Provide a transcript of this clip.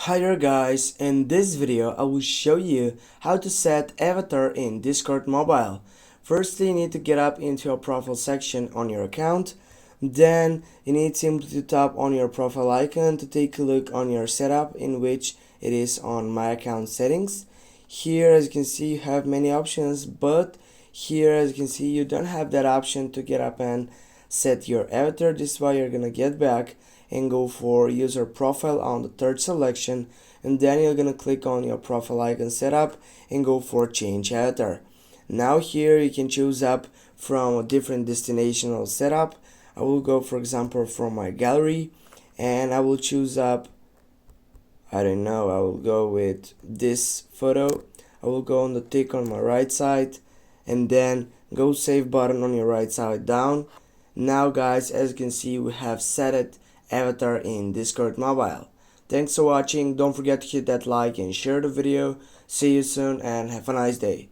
Hi there guys, in this video I will show you how to set avatar in Discord Mobile. Firstly, you need to get up into your profile section on your account. Then you need simply to tap on your profile icon to take a look on your setup, in which it is on my account settings. Here, as you can see, you have many options, but here, as you can see, you don't have that option to get up and set your avatar. This is why you're gonna get back and go for user profile on the third selection, and then you're gonna click on your profile icon setup and go for change avatar. Now here you can choose up from a different destination or setup. I will go, for example, from my gallery, and I will choose up, I don't know, I will go with this photo. I will go on the tick on my right side and then go save button on your right side down. Now guys, as you can see, we have set it avatar in Discord Mobile. Thanks for watching. Don't forget to hit that like and share the video. See you soon and have a nice day.